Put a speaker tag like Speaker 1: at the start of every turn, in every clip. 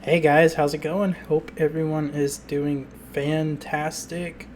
Speaker 1: Hey guys, how's it going? Hope everyone is doing fantastic.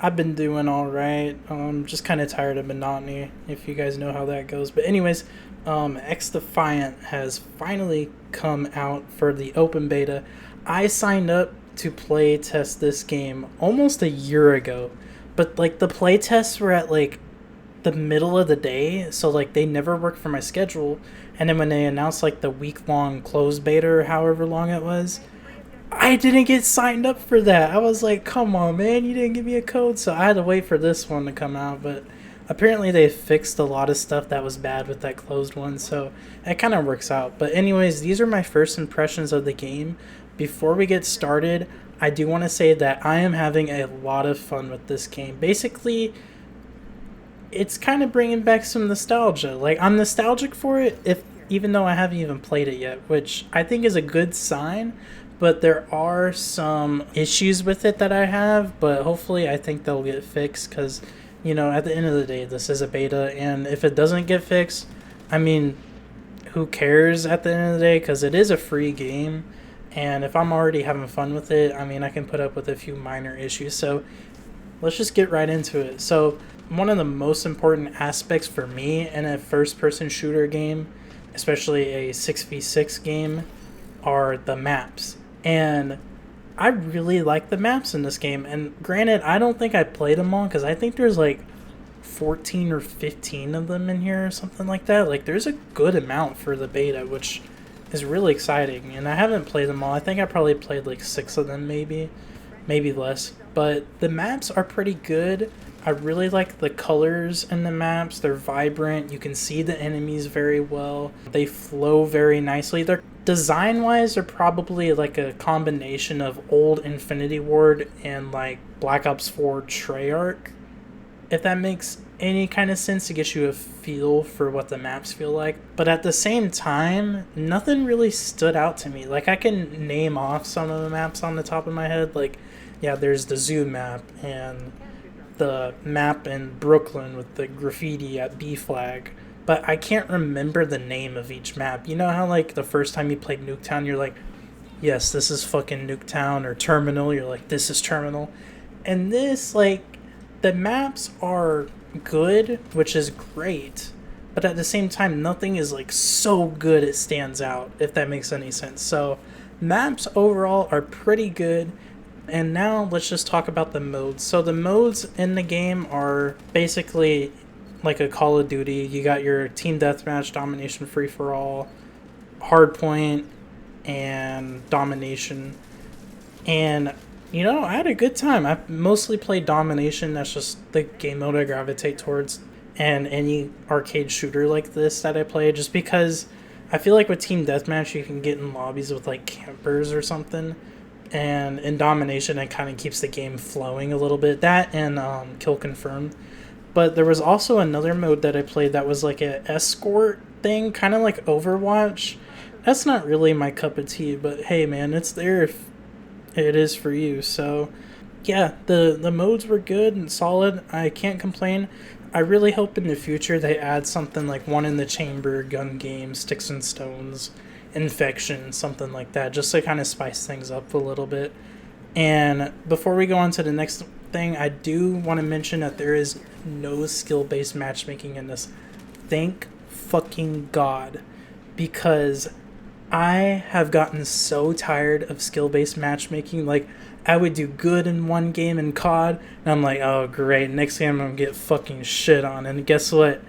Speaker 1: I've been doing all right. Just kind of tired of monotony, if you guys know how that goes. But anyways, XDefiant has finally come out for the open beta. I signed up to play test this game almost a year ago, but like the play tests were at like the middle of the day, so like they never worked for my schedule. And then when they announced like the week long closed beta or however long it was, I didn't get signed up for that. I was like, come on, man, you didn't give me a code. So I had to wait for this one to come out. But apparently they fixed a lot of stuff that was bad with that closed one. So it kind of works out. But, anyways, these are my first impressions of the game. Before we get started, I do want to say that I am having a lot of fun with this game. Basically, it's kind of bringing back some nostalgia. Like, I'm nostalgic for it, if even though I haven't even played it yet, which I think is a good sign. But there are some issues with it that I have, but hopefully I think they'll get fixed because, at the end of the day, this is a beta, and if it doesn't get fixed, I mean, who cares at the end of the day? Because it is a free game, and if I'm already having fun with it, I mean, I can put up with a few minor issues. So let's just get right into it. So, one of the most important aspects for me in a first person shooter game, especially a 6v6 game, are the maps. And I really like the maps in this game. And granted, I don't think I played them all because I think there's like 14 or 15 of them in here or something like that. Like, there's a good amount for the beta, which is really exciting. And I haven't played them all. I think I probably played like 6 of them, maybe less. But the maps are pretty good. I really like the colors in the maps. They're vibrant. You can see the enemies very well. They flow very nicely. They're design wise, they're probably like a combination of old Infinity Ward and like Black Ops 4 Treyarch. If that makes any kind of sense to get you a feel for what the maps feel like. But at the same time, nothing really stood out to me. Like, I can name off some of the maps on the top of my head. Like, yeah, there's the zoo map and the map in Brooklyn with the graffiti at B Flag. But I can't remember the name of each map. You know how, like, the first time you played Nuketown, you're like, yes, this is fucking Nuketown, or Terminal, you're like, this is Terminal. And this, like, the maps are good, which is great, but at the same time, nothing is, like, so good it stands out, if that makes any sense. So, maps overall are pretty good. And now let's just talk about the modes. So the modes in the game are basically like a Call of Duty. You got your team deathmatch, domination, free for all, hardpoint, and domination. And I had a good time. I mostly played domination. That's just the game mode I gravitate towards. And any arcade shooter like this that I play, just because I feel like with team deathmatch you can get in lobbies with like campers or something. And in domination it kind of keeps the game flowing a little bit. That and kill confirmed. But there was also another mode that I played that was like an escort thing, kind of like Overwatch. That's not really my cup of tea, but hey man, it's there if it is for you. So yeah, the modes were good and solid. I can't complain. I really hope in the future they add something like One in the Chamber, gun game, Sticks and Stones, Infection, something like that, just to kind of spice things up a little bit. And before we go on to the next thing, I do want to mention that there is no skill-based matchmaking in this. Thank fucking God, because I have gotten so tired of skill-based matchmaking. Like, I would do good in one game in COD, and I'm like, oh great, next game I'm gonna get fucking shit on. And guess what?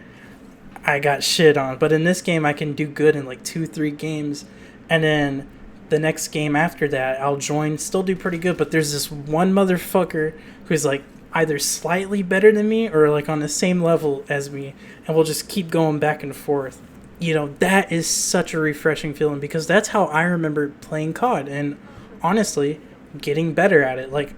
Speaker 1: I got shit on. But in this game, I can do good in like 2-3 games, and then the next game after that, I'll join, still do pretty good. But there's this one motherfucker who's like either slightly better than me or like on the same level as me, and we'll just keep going back and forth. That is such a refreshing feeling, because that's how I remember playing COD, and honestly, getting better at it. Like,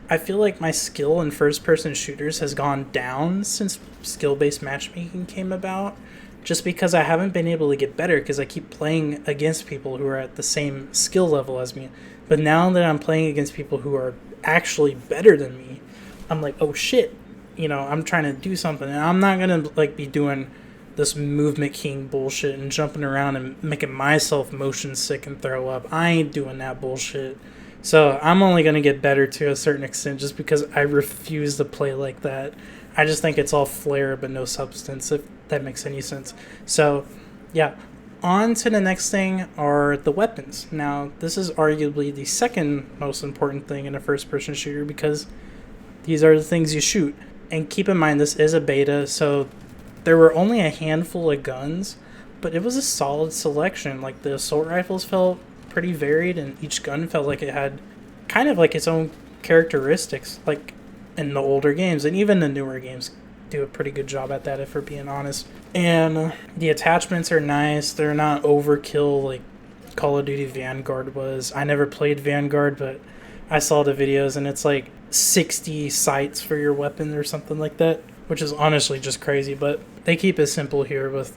Speaker 1: I feel like my skill in first-person shooters has gone down since skill-based matchmaking came about, just because I haven't been able to get better because I keep playing against people who are at the same skill level as me. But now that I'm playing against people who are actually better than me, I'm like, oh shit, I'm trying to do something, and I'm not gonna like be doing this movement keying bullshit and jumping around and making myself motion sick and throw up. I ain't doing that bullshit. So I'm only going to get better to a certain extent just because I refuse to play like that. I just think it's all flair but no substance, if that makes any sense. So, yeah. On to the next thing are the weapons. Now, this is arguably the second most important thing in a first-person shooter because these are the things you shoot. And keep in mind, this is a beta, so there were only a handful of guns, but it was a solid selection. Like, the assault rifles felt pretty varied, and each gun felt like it had kind of like its own characteristics, like in the older games, and even the newer games do a pretty good job at that, if we're being honest. And the attachments are nice. They're not overkill like Call of Duty Vanguard was. I never played Vanguard, but I saw the videos, and it's like 60 sights for your weapon or something like that, which is honestly just crazy. But they keep it simple here with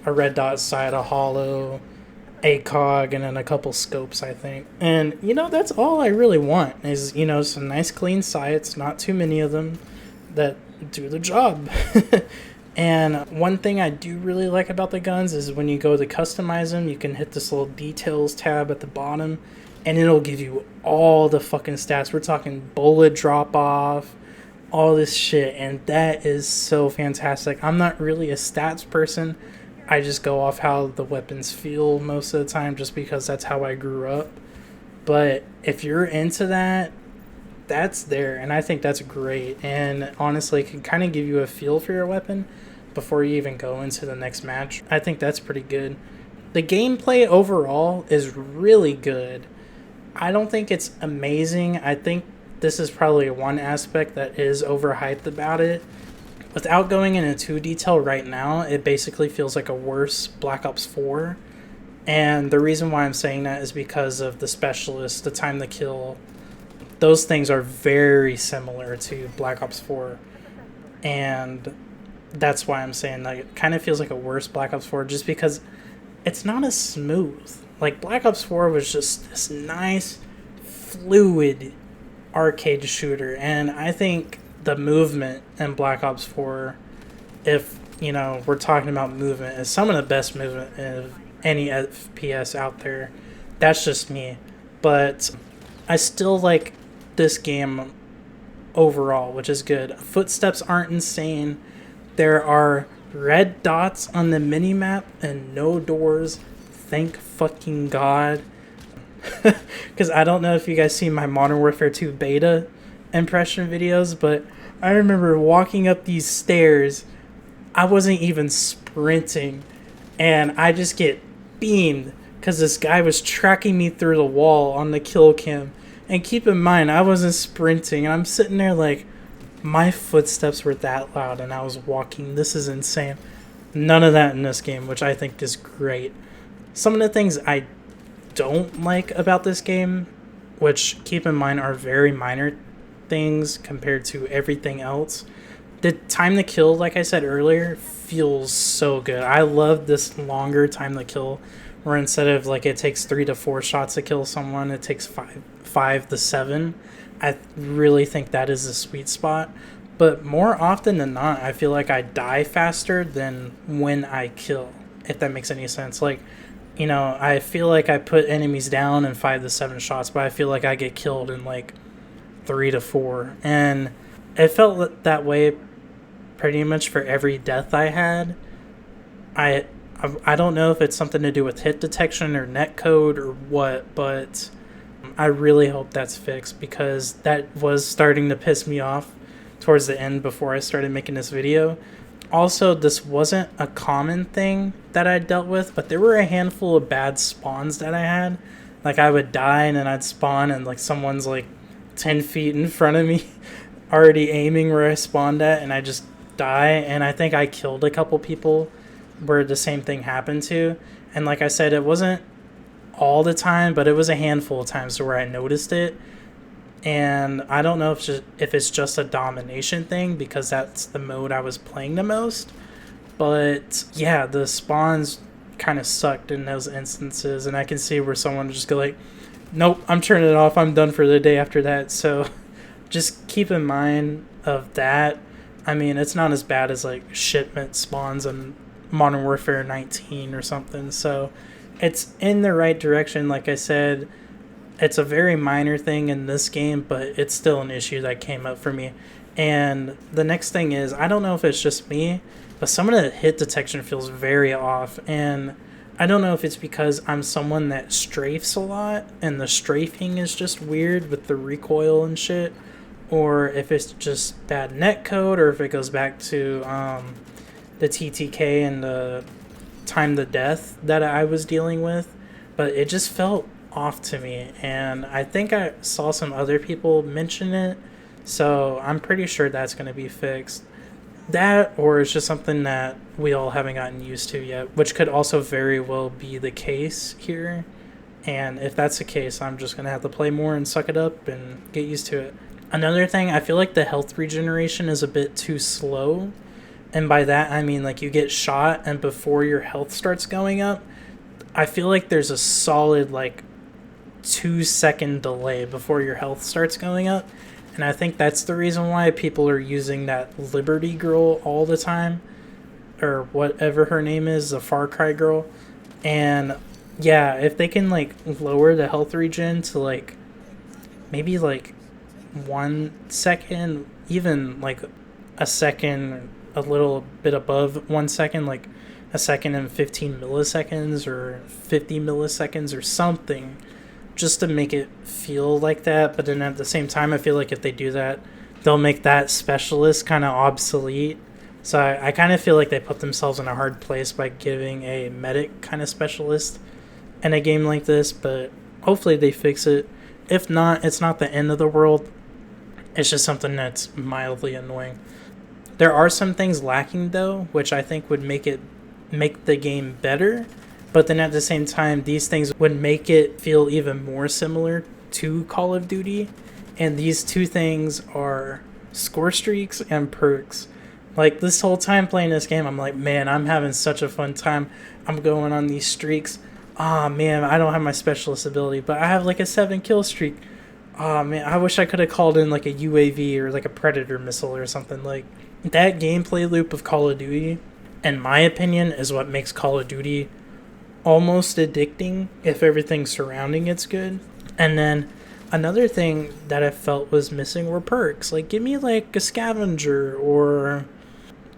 Speaker 1: a red dot sight, a hollow, a cog, and then a couple scopes, I think. And, that's all I really want is, some nice clean sights, not too many of them, that do the job. And one thing I do really like about the guns is when you go to customize them, you can hit this little details tab at the bottom, and it'll give you all the fucking stats. We're talking bullet drop off, all this shit, and that is so fantastic. I'm not really a stats person. I just go off how the weapons feel most of the time just because that's how I grew up. But if you're into that, that's there, and I think that's great. And honestly, it can kind of give you a feel for your weapon before you even go into the next match. I think that's pretty good. The gameplay overall is really good. I don't think it's amazing. I think this is probably one aspect that is overhyped about it. Without going into too detail right now, it basically feels like a worse Black Ops 4. And the reason why I'm saying that is because of the specialist, the time to kill. Those things are very similar to Black Ops 4. And that's why I'm saying that it kind of feels like a worse Black Ops 4 just because it's not as smooth. Like, Black Ops 4 was just this nice, fluid arcade shooter. And I think the movement in Black Ops 4, if, we're talking about movement, is some of the best movement of any FPS out there. That's just me. But I still like this game overall, which is good. Footsteps aren't insane. There are red dots on the minimap and no doors. Thank fucking God. Because I don't know if you guys see my Modern Warfare 2 beta impression videos, but I remember walking up these stairs. I wasn't even sprinting, and I just get beamed because this guy was tracking me through the wall on the kill cam. And keep in mind, I wasn't sprinting, and I'm sitting there like, my footsteps were that loud, and I was walking. This is insane. None of that in this game, which I think is great. Some of the things I don't like about this game, which keep in mind are very minor things compared to everything else. The time to kill, like I said earlier, feels so good. I love this longer time to kill, where instead of like it takes 3 to 4 shots to kill someone, it takes 5 to 7. I really think that is the sweet spot. But more often than not, I feel like I die faster than when I kill, if that makes any sense. Like, I feel like I put enemies down in 5 to 7 shots, but I feel like I get killed in like 3 to 4. And it felt that way pretty much for every death I had. I don't know if it's something to do with hit detection or netcode or what, but I really hope that's fixed because that was starting to piss me off towards the end before I started making this video. Also, this wasn't a common thing that I dealt with, but there were a handful of bad spawns that I had. Like, I would die and then I'd spawn and like someone's like 10 feet in front of me already aiming where I spawned at, and I just die. And I think I killed a couple people where the same thing happened to. And like I said, it wasn't all the time, but it was a handful of times where I noticed it. And I don't know if it's just a domination thing because that's the mode I was playing the most. But yeah, the spawns kind of sucked in those instances, and I can see where someone would just go like, nope, I'm turning it off, I'm done for the day after that. So just keep in mind of that. I mean, it's not as bad as like shipment spawns and Modern Warfare 19 or something. So it's in the right direction. Like I said, it's a very minor thing in this game, but it's still an issue that came up for me. And the next thing is, I don't know if it's just me, but some of the hit detection feels very off. And I don't know if it's because I'm someone that strafes a lot and the strafing is just weird with the recoil and shit, or if it's just bad netcode, or if it goes back to the TTK and the time to death that I was dealing with. But it just felt off to me, and I think I saw some other people mention it, so I'm pretty sure that's going to be fixed. That, or it's just something that we all haven't gotten used to yet, which could also very well be the case here. And if that's the case, I'm just going to have to play more and suck it up and get used to it. Another thing, I feel like the health regeneration is a bit too slow. And by that, I mean like you get shot and before your health starts going up, I feel like there's a solid like 2-second delay before your health starts going up. And I think that's the reason why people are using that Liberty girl all the time, or whatever her name is, the Far Cry girl. And yeah, if they can like lower the health regen to like maybe like 1 second, even like a second, a little bit above 1 second, like a second and 15 milliseconds or 50 milliseconds or something, just to make it feel like that. But then at the same time, I feel like if they do that, they'll make that specialist kind of obsolete. So I kind of feel like they put themselves in a hard place by giving a medic kind of specialist in a game like this, but hopefully they fix it. If not, it's not the end of the world. It's just something that's mildly annoying. There are some things lacking though, which I think would make the game better. But then at the same time, these things would make it feel even more similar to Call of Duty. And these two things are score streaks and perks. Like this whole time playing this game, I'm like, man, I'm having such a fun time. I'm going on these streaks. Ah, man, I don't have my specialist ability, but I have like a 7 kill streak. Oh man, I wish I could have called in like a UAV or like a Predator missile or something. Like that gameplay loop of Call of Duty, in my opinion, is what makes Call of Duty almost addicting if everything surrounding it's good. And then another thing that I felt was missing were perks. Like give me like a scavenger or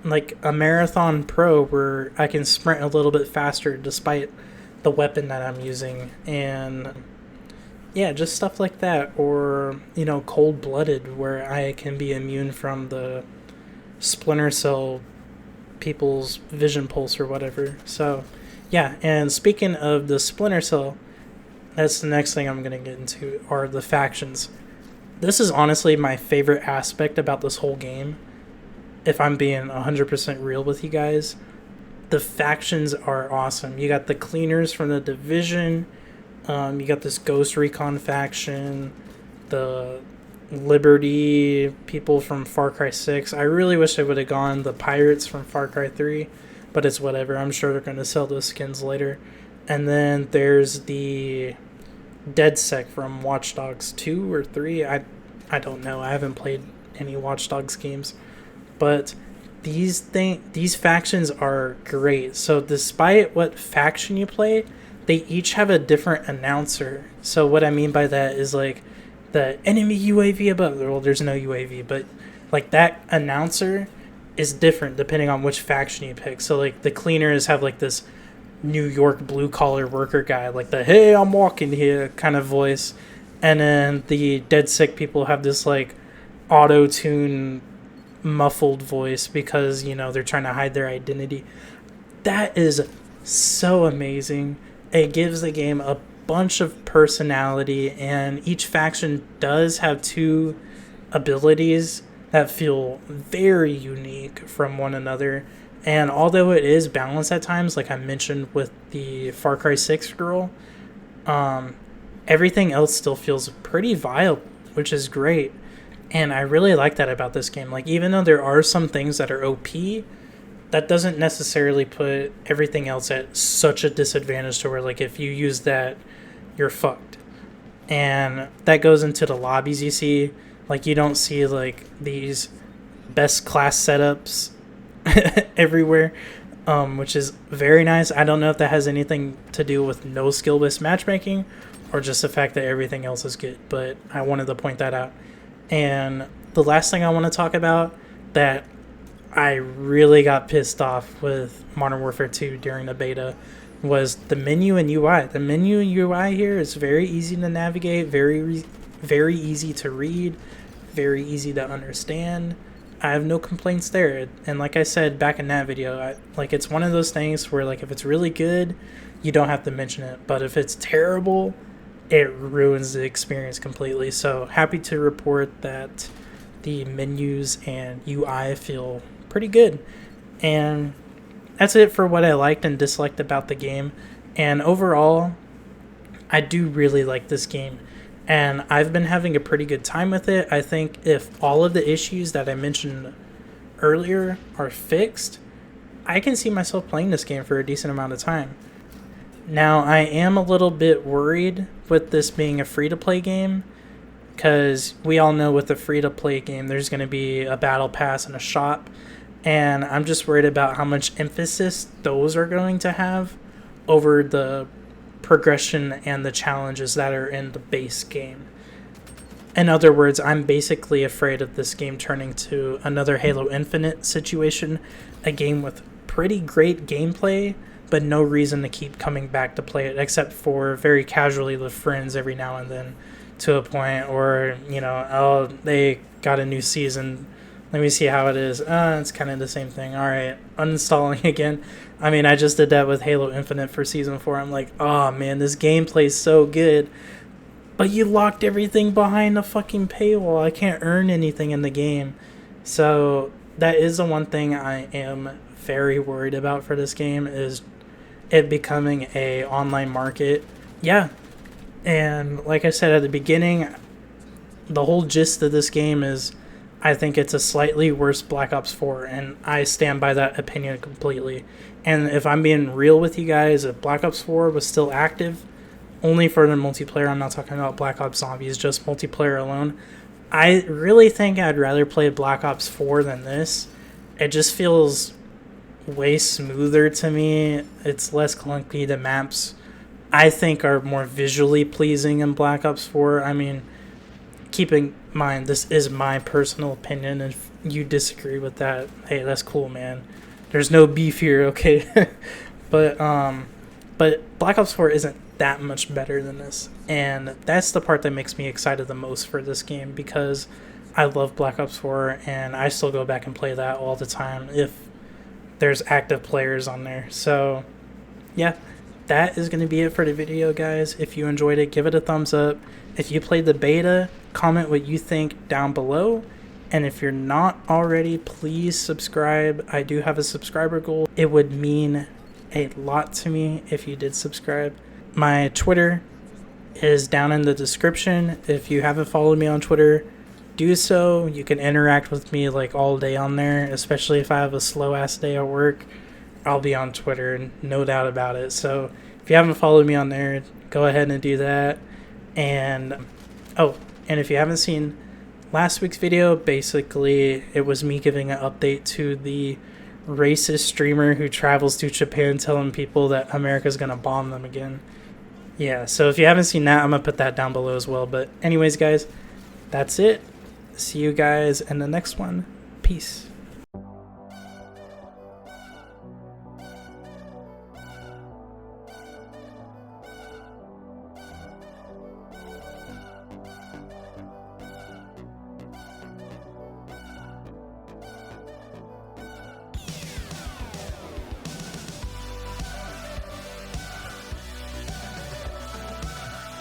Speaker 1: like a marathon pro where I can sprint a little bit faster despite the weapon that I'm using. And yeah, just stuff like that. Or, you know, cold-blooded where I can be immune from the Splinter Cell people's vision pulse or whatever. So yeah, and speaking of the Splinter Cell, that's the next thing I'm going to get into, are the factions. This is honestly my favorite aspect about this whole game, if I'm being 100% real with you guys. The factions are awesome. You got the cleaners from the Division, you got this Ghost Recon faction, the Liberty people from Far Cry 6. I really wish they would have gone the Pirates from Far Cry 3, but it's whatever. I'm sure they're going to sell those skins later. And then there's the DedSec from Watch Dogs 2 or 3. I don't know. I haven't played any Watch Dogs games. But these factions are great. So despite what faction you play, they each have a different announcer. So what I mean by that is like the enemy UAV above. Well, there's no UAV, but like that announcer is different depending on which faction you pick. So like the cleaners have like this New York blue collar worker guy, like the "Hey, I'm walking here" kind of voice, and then the DedSec people have this like auto-tune muffled voice because, you know, they're trying to hide their identity. That is so amazing. It gives the game a bunch of personality, and each faction does have 2 abilities that feel very unique from one another. And although it is balanced at times, like I mentioned with the Far Cry 6 girl, everything else still feels pretty viable, which is great. And I really like that about this game. Like, even though there are some things that are OP, that doesn't necessarily put everything else at such a disadvantage to where, like, if you use that, you're fucked. And that goes into the lobbies you see. Like, you don't see, like, these best class setups everywhere. which is very nice. I don't know if that has anything to do with no skill-based matchmaking or just the fact that everything else is good, but I wanted to point that out. And the last thing I want to talk about that I really got pissed off with Modern Warfare 2 during the beta was the menu and UI. The menu and UI here is very easy to navigate, very easy to read, very easy to understand. I have no complaints there. And like I said back in that video, it's one of those things where like if it's really good, you don't have to mention it. But if it's terrible, it ruins the experience completely. So happy to report that the menus and UI feel pretty good. And that's it for what I liked and disliked about the game. And overall, I do really like this game. And I've been having a pretty good time with it. I think if all of the issues that I mentioned earlier are fixed, I can see myself playing this game for a decent amount of time. Now, I am a little bit worried with this being a free-to-play game, because we all know with a free-to-play game, there's going to be a battle pass and a shop, and I'm just worried about how much emphasis those are going to have over the progression and the challenges that are in the base game. In other words, I'm basically afraid of this game turning to another Halo Infinite situation, a game with pretty great gameplay, but no reason to keep coming back to play it except for very casually with friends every now and then, to a point, or oh, they got a new season, let me see how it is. It's kind of the same thing. All right, uninstalling again. I mean, I just did that with Halo Infinite for Season 4. I'm like, oh man, this gameplay's so good, but you locked everything behind a fucking paywall. I can't earn anything in the game. So that is the one thing I am very worried about for this game, is it becoming a online market. Yeah, and like I said at the beginning, the whole gist of this game is I think it's a slightly worse Black Ops 4, and I stand by that opinion completely. And if I'm being real with you guys, if Black Ops 4 was still active, only for the multiplayer, I'm not talking about Black Ops Zombies, just multiplayer alone, I really think I'd rather play Black Ops 4 than this. It just feels way smoother to me. It's less clunky. The maps, I think, are more visually pleasing in Black Ops 4. I mean, keep in mind, this is my personal opinion. If you disagree with that, hey, that's cool, man. There's no beef here, okay? But Black Ops 4 isn't that much better than this, and that's the part that makes me excited the most for this game, because I love Black Ops 4 and I still go back and play that all the time if there's active players on there. So yeah, that is going to be it for the video, guys. If you enjoyed it, give it a thumbs up. If you played the beta, comment what you think down below. And if you're not already, please subscribe. I do have a subscriber goal. It would mean a lot to me if you did subscribe. My Twitter is down in the description. If you haven't followed me on Twitter, do so. You can interact with me like all day on there, especially if I have a slow ass day at work. I'll be on Twitter, no doubt about it. So if you haven't followed me on there, go ahead and do that. And and if you haven't seen last week's video, basically it was me giving an update to the racist streamer who travels to Japan telling people that America's gonna bomb them again. Yeah, so if you haven't seen that, I'm gonna put that down below as well. But anyways, guys, that's it. See you guys in the next one. Peace.